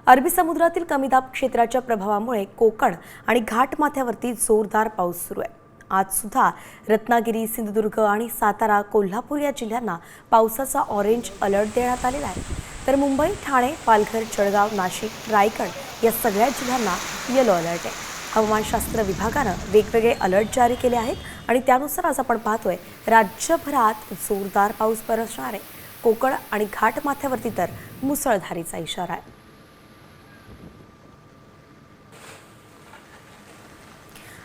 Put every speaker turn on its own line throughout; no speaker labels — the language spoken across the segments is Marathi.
अरबी समुद्रातील कमी दाब क्षेत्राच्या प्रभावामुळे कोकण आणि घाटमाथ्यावरती जोरदार पाऊस सुरू आहे। आज सुद्धा रत्नागिरी, सिंधुदुर्ग आणि सातारा, कोल्हापूर या जिल्ह्यांना पावसाचा ऑरेंज अलर्ट देण्यात आलेला आहे। तर मुंबई, ठाणे, पालघर, जळगाव, नाशिक, रायगड या सगळ्या जिल्ह्यांना येलो अलर्ट आहे। हवामानशास्त्र विभागानं वेगवेगळे अलर्ट जारी केले आहेत आणि त्यानुसार आज आपण पाहतोय राज्यभरात जोरदार पाऊस बरसणार आहे। कोकण आणि घाटमाथ्यावरती तर मुसळधारीचा इशारा आहे।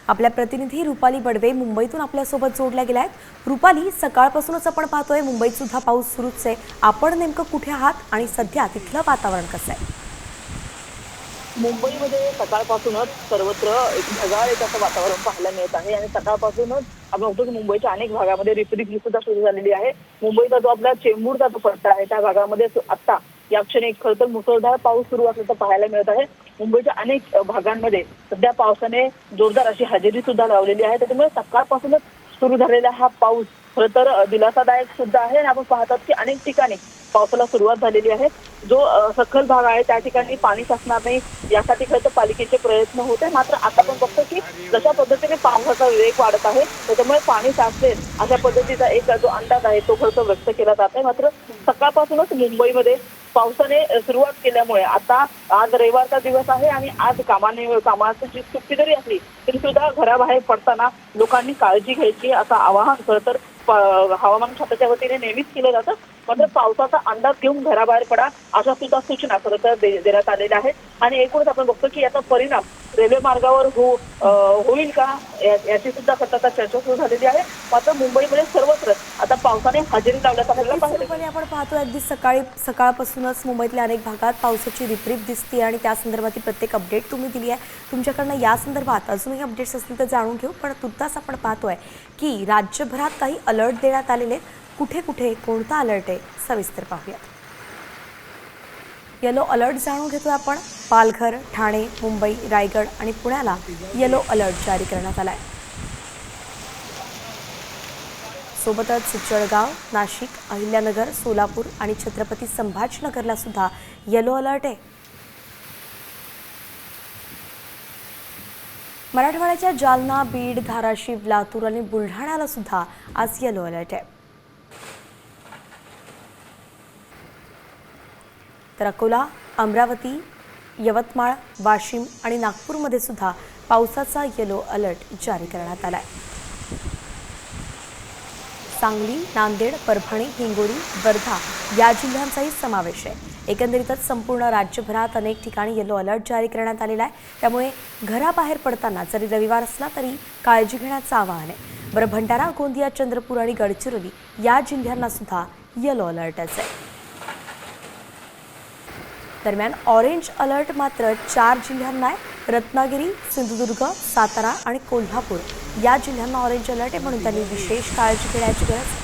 आपल्या प्रतिनिधी रुपाली बडवे मुंबईतून आपल्यासोबत जोडल्या गेल्या आहेत। रुपाली, सकाळपासूनच आपण पाहतोय मुंबईत सुद्धा पाऊस सुरूच आहे। आपण नेमकं कुठे आहात आणि सध्या तिथलं वातावरण कसं आहे?
मुंबईमध्ये सकाळपासूनच सर्वत्र एक ढगाळ असं वातावरण पाहायला मिळत आहे आणि सकाळपासूनच आपण बघतो की मुंबईच्या अनेक भागामध्ये रिपरिप सुद्धा सुरू झालेली आहे। मुंबईचा जो आपला चेंबूरचा जो पट्टा आहे त्या भागामध्ये आता या क्षणी खरं तर मुसळधार पाऊस सुरू असल्याचं पाहायला मिळत आहे। मुंबईच्या अनेक भागांमध्ये सध्या पावसाने जोरदार अशी हजेरी सुद्धा लावलेली आहे। त्यामुळे सकाळपासूनच सुरू झालेला हा पाऊस खरं तर दिलासादायक सुद्धा आहे आणि आपण पाहतात की अनेक ठिकाणी पावसाला सुरुवात झालेली आहे। जो सखल भाग आहे त्या ठिकाणी पाणी साचणार नाही यासाठी खरं तर पालिकेचे प्रयत्न होते। मात्र आता आपण बघतो की जशा पद्धतीने पावसाचा वेग वाढत आहे त्याच्यामुळे पाणी साचेल अशा पद्धतीचा एक जो अंदाज आहे तो खरं तर व्यक्त केला जात आहे। मात्र सकाळपासूनच मुंबईमध्ये पावसाने सुरुवात केल्यामुळे आता आज रविवारचा दिवस आहे आणि आज कामाची सुट्टी जरी असली तरी सुद्धा घराबाहेर पडताना लोकांनी काळजी घ्यायची असं आवाहन खरं तर हवामान खात्याच्या वतीने नेहमीच केलं जातं। मात्र पावसाचा अंदाज घेऊन घराबाहेर पडा अशा सुद्धा सूचना खरं तर देण्यात आलेल्या आहेत आणि एकूणच आपण बघतो की याचा परिणाम रेल्वे मार्गावर होईल का याची सुद्धा सतत चर्चा सुरू झालेली आहे। मात्र मुंबईमध्ये सर्वत्र आता पावसाने हजेरी लावल्याचा
आपण पाहतोय अगदी सकाळपासूनच मुंबईतल्या अनेक भागात पावसाची रिपरिप दिसते आणि त्या संदर्भातील प्रत्येक अपडेट तुम्ही दिली आहे। तुमच्याकडनं या संदर्भात अजूनही अपडेट्स असतील तर जाणून घेऊ, पण तुर्तास आपण पाहतोय की राज्यभरात काही अलर्ट देण्यात आलेले। कुठे कुठे कोणता अलर्ट आहे सविस्तर पाहूया। येलो अलर्ट जाणून घेतोय आपण। पालघर, ठाणे, मुंबई, रायगड आणि पुण्याला येलो अलर्ट जारी करण्यात आलाय। सोबतच जळगाव, नाशिक, अहिल्यानगर, सोलापूर आणि छत्रपती संभाजीनगरला सुद्धा येलो अलर्ट आहे। मराठवाड्याच्या जालना, बीड, धाराशिव, लातूर आणि बुलढाण्याला सुद्धा आज येलो अलर्ट आहे। तर अकोला, अमरावती, यवतमाळ, वाशिम आणि नागपूरमध्ये सुद्धा पावसाचा येलो अलर्ट जारी करण्यात आलाय। सांगली, नांदेड, परभणी, हिंगोली, वर्धा या जिल्ह्यांचाही समावेश आहे। एकंदरीतच संपूर्ण राज्यभरात अनेक ठिकाणी येलो अलर्ट जारी करण्यात आलेला आहे। त्यामुळे घराबाहेर पडताना जरी रविवार असला तरी काळजी घेण्याचं आवाहन आहे। बरं, भंडारा, गोंदिया, चंद्रपूर आणि गडचिरोली या जिल्ह्यांना सुद्धा येलो अलर्टच आहे। दरम्यान ऑरेंज अलर्ट मात्र 4 जिल्ह्यांना आहे। रत्नागिरी, सिंधुदुर्ग, सातारा आणि कोल्हापूर या जिल्ह्यांना ऑरेंज अलर्ट आहे, म्हणून त्यांनी विशेष काळजी घेण्याची गरज आहे।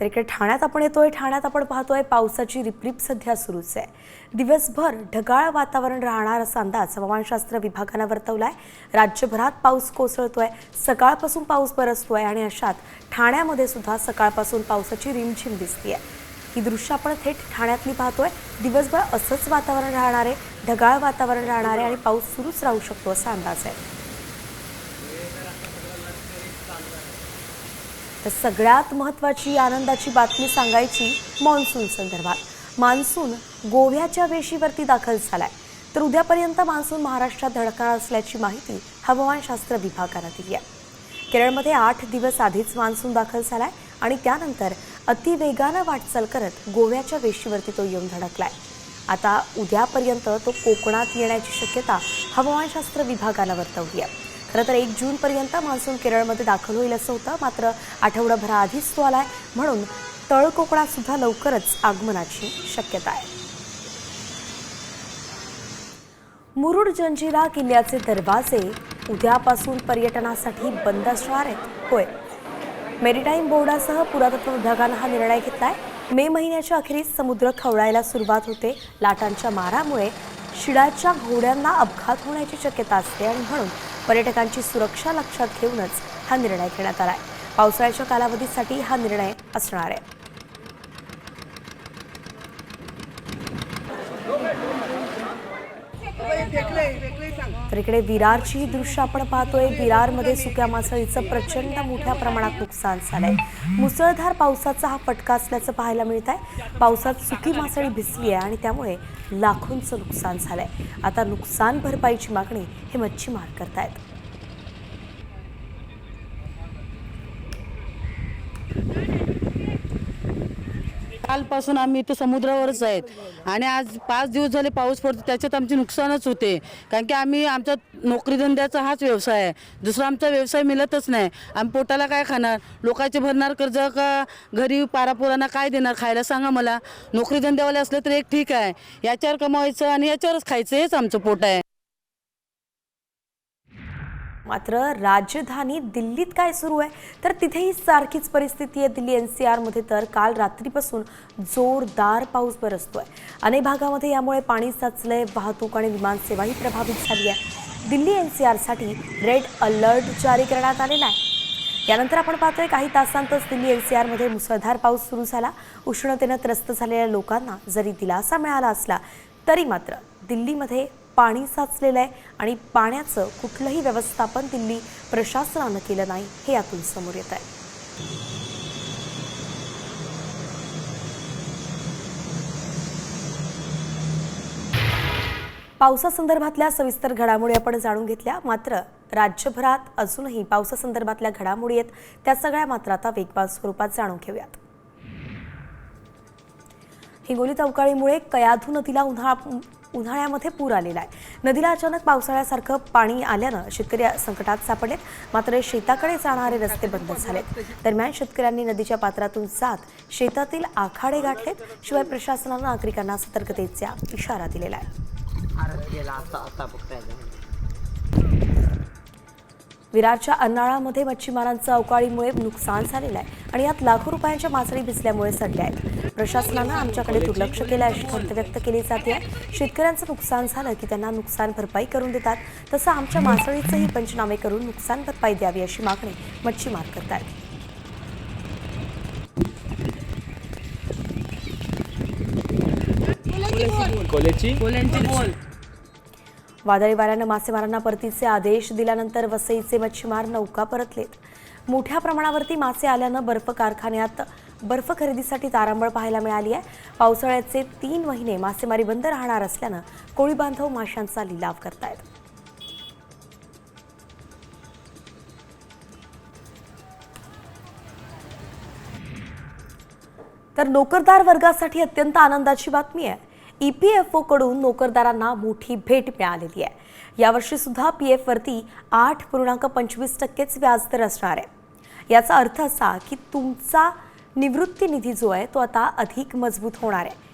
तर इकडे ठाण्यात आपण येतोय। ठाण्यात आपण पाहतोय पावसाची रिपरिप सध्या सुरूच आहे। दिवसभर ढगाळ वातावरण राहणार असा अंदाज हवामानशास्त्र विभागानं वर्तवलाय। राज्यभरात पाऊस कोसळतोय, सकाळपासून पाऊस बरसतोय आणि अशात ठाण्यामध्ये सुद्धा सकाळपासून पावसाची रिमझिम दिसतेय। ही दृश्य आपण थेट ठाण्यातली पाहतोय। दिवसभर असंच वातावरण राहणार आहे, ढगाळ वातावरण राहणार आहे आणि पाऊस सुरूच राहू शकतो असा अंदाज आहे। तर सगळ्यात महत्त्वाची आनंदाची बातमी सांगायची मान्सून संदर्भात। मान्सून गोव्याच्या वेशीवरती दाखल झालाय। तर उद्यापर्यंत मान्सून महाराष्ट्रात धडकणार असल्याची माहिती हवामानशास्त्र विभागानं दिली आहे। केरळमध्ये 8 दिवस आधीच मान्सून दाखल झालाय आणि त्यानंतर अतिवेगानं वाटचाल करत गोव्याच्या वेशीवरती तो येऊन धडकलाय। आता उद्यापर्यंत तो कोकणात येण्याची शक्यता हवामानशास्त्र विभागानं वर्तवली आहे। खरं तर 1 जूनपर्यंत मान्सून केरळमध्ये दाखल होईल असं होतं, मात्र आठवडाभराआधीच तो आलाय, म्हणून तळ कोकणात सुद्धा लवकरच आगमनाची शक्यता आहे। मुरुड जंजिरा किल्ल्याचे दरवाजे उद्यापासून पर्यटनासाठी बंद असणार आहेत। होय, मेरीटाईम बोर्डासह पुरातत्व विभागानं हा निर्णय घेतलाय। मे महिन्याच्या अखेरीस समुद्र खवळायला सुरुवात होते। लाटांच्या मारामुळे शिडाच्या घोड्यांना अपघात होण्याची शक्यता असते आणि म्हणून पर्यटकांची सुरक्षा लक्षात घेऊनच हा निर्णय घेण्यात आलाय। पावसाळ्याच्या कालावधीसाठी हा निर्णय असणार आहे। तर इकडे विरारची ही दृश्य आपण पाहतोय. विरारमध्ये सुक्या मासळीचं प्रचंड मोठ्या प्रमाणात नुकसान झालंय. मुसळधार पावसाचा हा फटका असल्याचं पाहायला मिळत आहे. पावसात सुकी मासळी भिजली आहे आणि त्यामुळे लाखोंचं नुकसान झालंय. आता नुकसान भरपाईची मागणी हे मच्छीमार करतायत.
कालपासून आम्ही इथं समुद्रावरच आहेत आणि आज 5 दिवस झाले पाऊस पडतो, त्याच्यात आमचे नुकसानच होते. कारण की आम्ही आमचा नोकरीधंद्याचा हाच व्यवसाय आहे, दुसरा आमचा व्यवसाय मिळतच नाही. आम्ही पोटाला काय खाणार, लोकांचे भरणार कर्ज का घरी पारापोरांना काय देणार खायला सांगा मला. नोकरीधंद्यावाले असले तर एक ठीक आहे, याच्यावर कमावायचं आणि याच्यावरच खायचं, हेच आमचं पोट आहे.
मात्र राजधानी दिल्लीत काय सुरू आहे तर तिथेही सारखीच परिस्थिती आहे. दिल्ली NCR मध्ये तर काल रात्रीपासून जोरदार पाऊस बरसतोय. अनेक भागामध्ये यामुळे पाणी साचलंय. वाहतूक आणि विमानसेवाही प्रभावित झाली आहे. दिल्ली NCR साठी रेड अलर्ट जारी करण्यात आलेला आहे. यानंतर आपण पाहतोय काही तासांतच दिल्ली NCR मध्ये मुसळधार पाऊस सुरू झाला. उष्णतेनं त्रस्त झालेल्या लोकांना जरी दिलासा मिळाला असला तरी मात्र दिल्लीमध्ये पाणी साचलेलं आहे आणि पाण्याचं कुठलंही व्यवस्थापन दिल्ली प्रशासनानं केलं नाही, हे यातून समोर येत आहे. पावसासंदर्भातल्या सविस्तर घडामोडी आपण जाणून घेतल्या. मात्र राज्यभरात अजूनही पावसासंदर्भातल्या घडामोडी आहेत, त्या सगळ्या मात्र आता वेगवान स्वरूपात जाणून घेऊयात. हिंगोलीत अवकाळीमुळे कयाधू नदीला उन्हाळ्यामध्ये पूर आलेला आहे. नदीला अचानक पावसाळ्यासारखं पाणी आल्यानं शेतकरी संकटात सापडलेत. मात्र शेताकडे जाणारे रस्ते बंद झालेत. दरम्यान शेतकऱ्यांनी नदीच्या पात्रातून जात शेतातील आखाडे गाठलेत. शिवाय प्रशासनानं नागरिकांना सतर्कतेचा इशारा दिलेला आहे. विरारच्या अन्नाळामध्ये मच्छीमारांचं अवकाळीमुळे नुकसान झालेलं आहे आणि यात लाखो रुपयांच्या मासळी भिजल्यामुळे सडल्या आहेत. प्रशासनानं आमच्याकडे दुर्लक्ष केलं अशी खंत व्यक्त केली जाते. शेतकऱ्यांचं नुकसान झालं की त्यांना नुकसान भरपाई करून देतात, तसं आमच्या मासळीचेही पंचनामे करून नुकसान भरपाई द्यावी अशी मागणी मच्छीमार करतात. वादळी वाऱ्यानं मासेमारांना परतीचे आदेश दिल्यानंतर वसईचे मच्छीमार नौका परतलेत. मोठ्या प्रमाणावरती मासे आल्यानं बर्फ कारखान्यात बर्फ खरेदीसाठी तारांबळ पाहायला मिळाली आहे. पावसाळ्याचे 3 महिने मासेमारी बंद राहणार असल्यानं कोळी बांधव माशांचा लिलाव करतायत. तर नोकरदार वर्गासाठी अत्यंत आनंदाची बातमी आहे. EPFO कडून नोकरदारांना मोठी भेट मिळालेली आहे. यावर्षी सुद्धा PF वरती 8.25% व्याजदर असणार आहे. याचा अर्थ असा की तुमचा निवृत्ती निधी जो आहे तो आता अधिक मजबूत होणार आहे.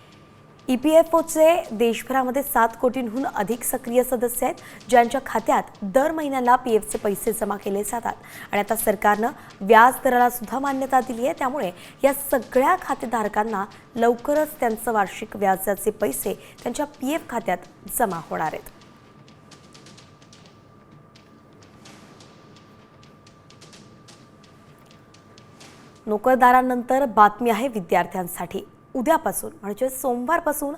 EPFOचे देशभरामध्ये 7 कोटींहून अधिक सक्रिय सदस्य आहेत, ज्यांच्या खात्यात दर महिन्याला PFचे पैसे जमा केले जातात. आणि आता सरकारनं व्याज दराला सुद्धा मान्यता दिली आहे. त्यामुळे या सगळ्या खातेधारकांना लवकरच त्यांचं वार्षिक व्याजाचे पैसे त्यांच्या PF खात्यात जमा होणार आहेत. नोकरदारांनंतर बातमी आहे विद्यार्थ्यांसाठी. उद्यापासून म्हणजे सोमवारपासून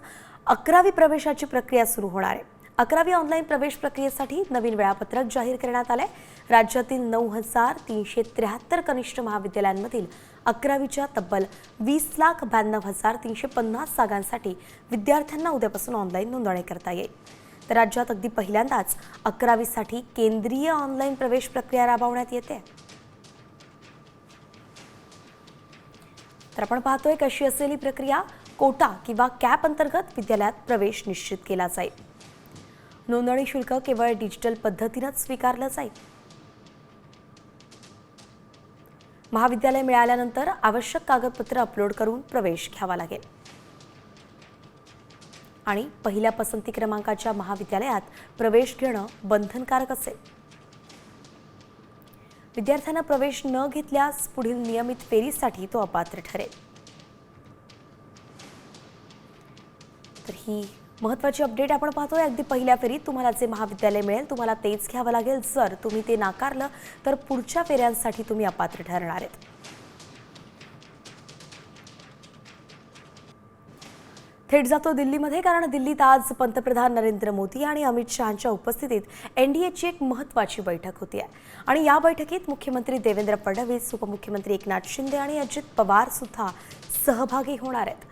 11वी प्रवेशाची प्रक्रिया सुरू होणार आहे. 11वी ऑनलाईन प्रवेश प्रक्रियेसाठी नवीन वेळापत्रक जाहीर करण्यात आलंय. राज्यातील 9,373 कनिष्ठ महाविद्यालयांमधील 11वीच्या तब्बल 20,92,350 जागांसाठी विद्यार्थ्यांना उद्यापासून ऑनलाईन नोंदणी करता येईल. तर राज्यात अगदी पहिल्यांदाच 11वीसाठी केंद्रीय ऑनलाईन प्रवेश प्रक्रिया राबवण्यात येते. तर आपण पाहतोय कशी असेल ही प्रक्रिया. कोटा किंवा कॅप अंतर्गत विद्यालयात प्रवेश निश्चित केला जाईल. नोंदणी शुल्क केवळ डिजिटल पद्धतीनेच स्वीकारलं जाईल. महाविद्यालय मिळाल्यानंतर आवश्यक कागदपत्र अपलोड करून प्रवेश घ्यावा लागेल. आणि पहिल्या पसंती क्रमांकाच्या महाविद्यालयात प्रवेश घेणं बंधनकारक असेल. विद्यार्थ्यांना प्रवेश न घेतल्यास पुढील नियमित फेरीसाठी तो अपात्र ठरेल. तर ही महत्त्वाची अपडेट आपण पाहतोय. अगदी पहिल्या फेरीत तुम्हाला जे महाविद्यालय मिळेल तुम्हाला तेच घ्यावं लागेल. जर तुम्ही ते नाकारलं तर पुढच्या फेऱ्यांसाठी तुम्ही अपात्र ठरणार आहेत. थेट जातो दिल्लीमध्ये, कारण दिल्लीत आज पंतप्रधान नरेंद्र मोदी आणि अमित शहांच्या उपस्थितीत एनडीएची एक महत्त्वाची बैठक होती आहे आणि या बैठकीत मुख्यमंत्री देवेंद्र फडणवीस, उपमुख्यमंत्री एकनाथ शिंदे आणि अजित पवार सुद्धा सहभागी होणार आहेत.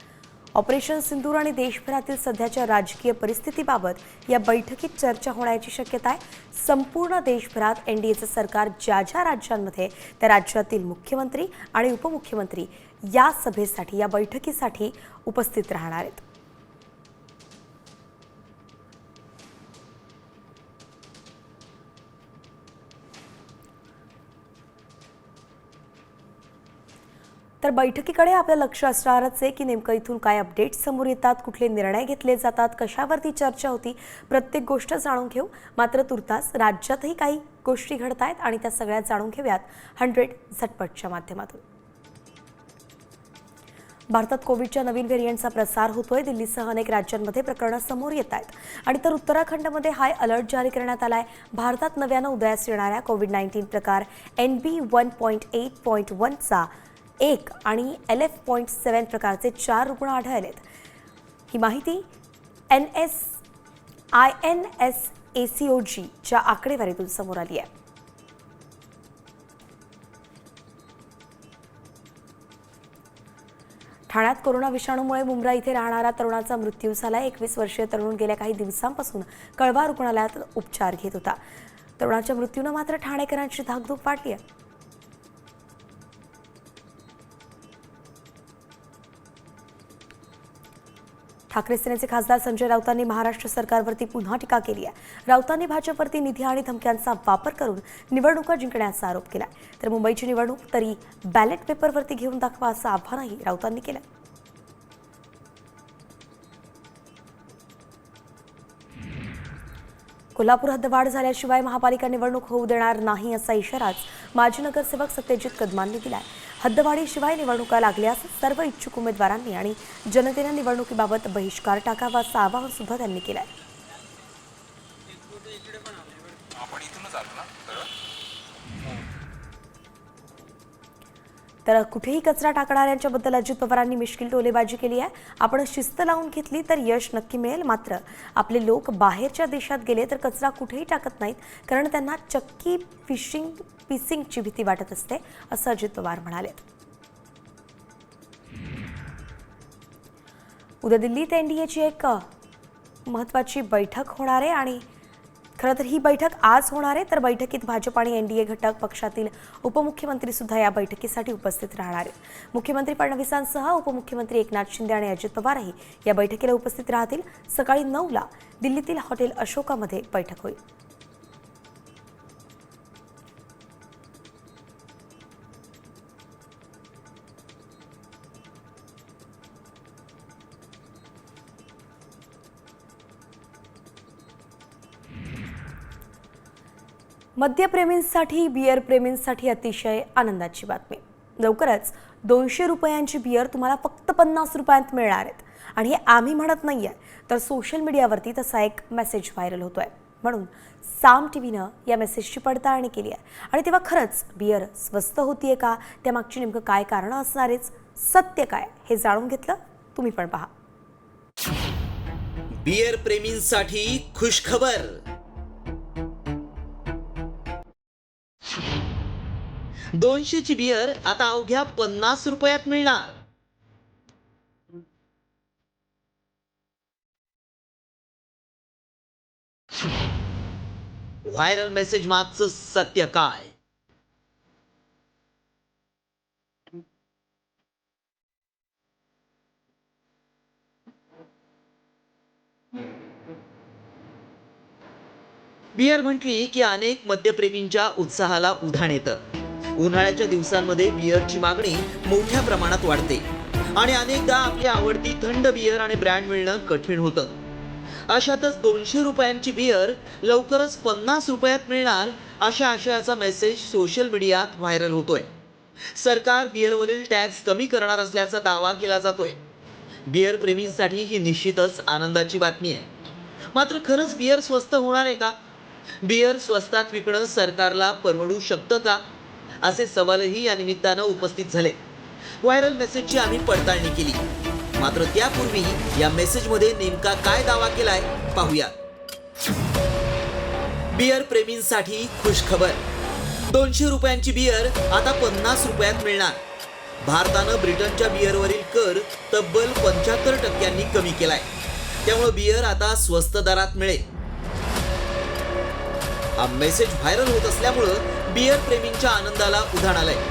ऑपरेशन सिंदूर आणि देशभरातील सध्याच्या राजकीय परिस्थितीबाबत या बैठकीत चर्चा होण्याची शक्यता आहे. संपूर्ण देशभरात एनडीएचं सरकार ज्या ज्या राज्यांमध्ये त्या राज्यातील मुख्यमंत्री आणि उपमुख्यमंत्री या सभेसाठी, या बैठकीसाठी उपस्थित राहणार आहेत. तर बैठकीकडे आपलं लक्ष असणारच आहे की नेमकं इथून काय अपडेट्स समोर येतात, कुठले निर्णय घेतले जातात, कशावरती चर्चा होती, प्रत्येक गोष्ट जाणून घेऊ. मात्र तुर्तास राज्यातही काही गोष्टी घडत आहेत आणि त्या सगळ्या जाणून घेऊयात 100 झटपटच्या माध्यमातून. भारतात कोविडच्या नवीन व्हेरियंटचा प्रसार होतोय. दिल्लीसह अनेक राज्यांमध्ये प्रकरणं समोर येत आहेत आणि तर उत्तराखंडमध्ये हाय अलर्ट जारी करण्यात आलाय. भारतात नव्यानं उदयास येणाऱ्या कोविड-19 प्रकार NB1.8.1चा 1 आणि LF.7 प्रकारचे 4 रुग्ण आढळलेत. ही माहिती INSACOGच्या आकडेवारीतून समोर आली आहे. ठाण्यात कोरोना विषाणूमुळे मुंब्रा इथे राहणारा तरुणाचा मृत्यू झाला. 21 वर्षीय तरुण गेल्या काही दिवसांपासून कळवा रुग्णालयात उपचार घेत होता. तरुणाच्या मृत्यूनं मात्र ठाणेकरांची धाकधूक वाढली आहे. ठाकरे सेनेचे खासदार संजय राऊतांनी महाराष्ट्र सरकारवरती पुन्हा टीका केली आहे. राऊतांनी भाजपवरती निधी आणि धमक्यांचा वापर करून निवडणुका जिंकण्याचा आरोप केला. तर मुंबईची निवडणूक तरी बॅलेट पेपरवरती घेऊन दाखवा असं आव्हानही राऊतांनी केलं. कोल्हापूर हद्दवाढ झाल्याशिवाय महापालिका निवडणूक होऊ देणार नाही असा इशाराच माजी नगरसेवक सत्यजित कदमांनी दिलाय. हद्दवाढीशिवाय निवडणुका लागल्यास सर्व इच्छुक उमेदवारांनी आणि जनतेनं निवडणुकीबाबत बहिष्कार टाकावा असं आवाहन सुद्धा त्यांनी केलंय. तर कुठेही कचरा टाकणाऱ्यांच्याबद्दल अजित पवारांनी मिश्किल टोलेबाजी केली आहे. आपण शिस्त लावून घेतली तर यश नक्की मिळेल. मात्र आपले लोक बाहेरच्या देशात गेले तर कचरा कुठेही टाकत नाहीत, कारण त्यांना चक्की फिशिंगची भीती वाटत असते असं अजित पवार म्हणाले. उद्या दिल्लीत एनडीएची एक महत्त्वाची बैठक होणार आहे आणि खरं तर ही बैठक आज होणार आहे. तर बैठकीत भाजप आणि एनडीए घटक पक्षातील उपमुख्यमंत्री सुद्धा या बैठकीसाठी उपस्थित राहणार आहेत. मुख्यमंत्री फडणवीसांसह उपमुख्यमंत्री एकनाथ शिंदे आणि अजित पवारही या बैठकीला उपस्थित राहतील. सकाळी 9ला दिल्लीतील हॉटेल अशोकामध्ये बैठक होईल. मद्यप्रेमींसाठी, बियर प्रेमींसाठी अतिशय आनंदाची बातमी. लवकरच 200 रुपयांची बियर तुम्हाला फक्त 50 रुपयांत मिळणार आहेत. आणि हे आम्ही म्हणत नाहीये, तर सोशल मीडियावरती तसा एक मेसेज व्हायरल होतोय. म्हणून साम टीव्हीनं या मेसेजची पडताळणी केली आहे. आणि तेव्हा खरंच बियर स्वस्त होतीये का, त्यामागची नेमकं काय कारणं असणारेच, सत्य काय हे जाणून घेतलं. तुम्ही पण पहा.
बियर प्रेमींसाठी खुशखबर. 200ची बियर आता अवघ्या 50 रुपयात मिळणार. व्हायरल मेसेज मागचं सत्य काय? बियर म्हटली की अनेक मद्यप्रेमींच्या उत्साहाला उधाण येतं. उन्हाळ्याच्या दिवसांमध्ये बियरची मागणी मोठ्या प्रमाणात वाढते आणि अनेकदा आपली आवडती थंड बियर आणि ब्रँड मिळणं कठीण होतं. अशातच 200 रुपयांची बियर लवकरच 50 रुपयात मिळणार अशा आशयाचा मेसेज सोशल मीडियात व्हायरल होतोय. सरकार बियरवरील टॅक्स कमी करणार असल्याचा दावा केला जातोय. बियर प्रेमींसाठी ही निश्चितच आनंदाची बातमी आहे. मात्र खरंच बियर स्वस्त होणार आहे का? बियर स्वस्तात विकणं सरकारला परवडू शकतं का, असे सवालही या निमित्तानं उपस्थित झाले. व्हायरल मेसेजची आम्ही पडताळणी केली. मात्र त्यापूर्वी या मेसेजमध्ये नेमका काय दावा केलाय पाहूया. बियर प्रेमींसाठी खुशखबर. 200 रुपयांची बियर आता 50 रुपयात मिळणार. भारतानं ब्रिटनच्या बियरवरील कर तब्बल 75% कमी केलाय. त्यामुळे बियर आता स्वस्त दरात मिळेल. हा मेसेज व्हायरल होत असल्यामुळं बियर प्रेमींच्या आनंदाला उधाण आलंय.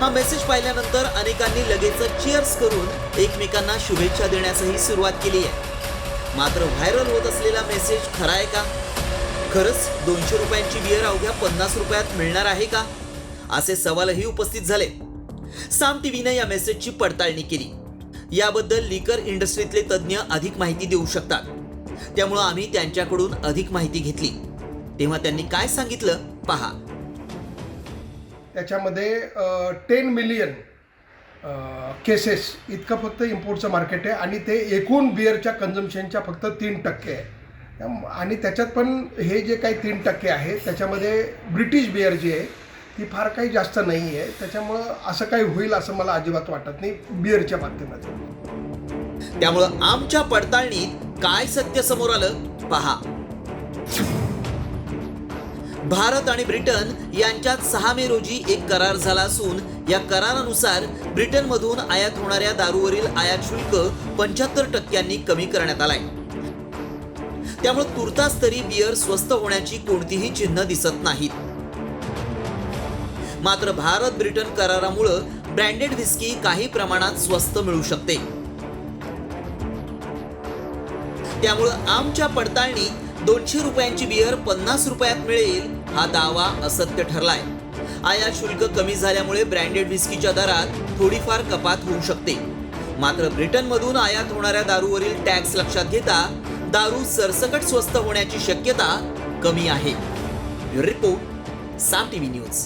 हा मेसेज पाहिल्यानंतर अनेकांनी लगेच चीअर्स करून एकमेकांना शुभेच्छा देण्यासही सुरुवात केली आहे. मात्र व्हायरल होत असलेला मेसेज खरा आहे का? खरंच 200 रुपयांची बियर अवघ्या 50 रुपयात मिळणार आहे का? असे सवालही उपस्थित झाले. साम टीव्हीनं या मेसेजची पडताळणी केली. याबद्दल लिकर इंडस्ट्रीतले तज्ज्ञ अधिक माहिती देऊ शकतात. त्यामुळं आम्ही त्यांच्याकडून अधिक माहिती घेतली. तेव्हा त्यांनी काय सांगितलं पहा.
त्याच्यामध्ये 10 मिलियन केसेस इतकं फक्त इम्पोर्टचं मार्केट आहे आणि ते एकूण बिअरच्या कन्झम्पशनच्या फक्त 3% आहे. आणि त्याच्यात पण हे जे काही 3% आहे त्याच्यामध्ये ब्रिटिश बिअर जी आहे ती फार काही जास्त नाही आहे. त्याच्यामुळं असं काही होईल असं मला अजिबात वाटत नाही बिअरच्या बाबतीमध्ये.
त्यामुळं आमच्या पडताळणीत काय सत्य समोर आलं पहा. भारत आणि ब्रिटन यांच्यात 6 मे रोजी एक करार झाला असून या करारानुसार ब्रिटनमधून आयात होणाऱ्या दारूवरील आयात शुल्क 75% कमी करण्यात आलाय. त्यामुळे तुर्तास तरी बियर स्वस्त होण्याची कोणतीही चिन्ह दिसत नाहीत. मात्र भारत ब्रिटन करारामुळं ब्रँडेड व्हिस्की काही प्रमाणात स्वस्त मिळू शकते. त्यामुळं आमच्या पडताळणीत 200 रुपयांची बियर 50 रुपयात मिळेल हा दावा असत्य ठरलाय. आयात शुल्क कमी झाल्यामुळे ब्रँडेड व्हिस्कीच्या दरात थोडीफार कपात होऊ शकते. मात्र ब्रिटनमधून आयात होणाऱ्या दारूवरील टॅक्स लक्षात घेता दारू सरसकट स्वस्त होण्याची शक्यता कमी आहे. रिपोर्ट साम टीव्ही न्यूज.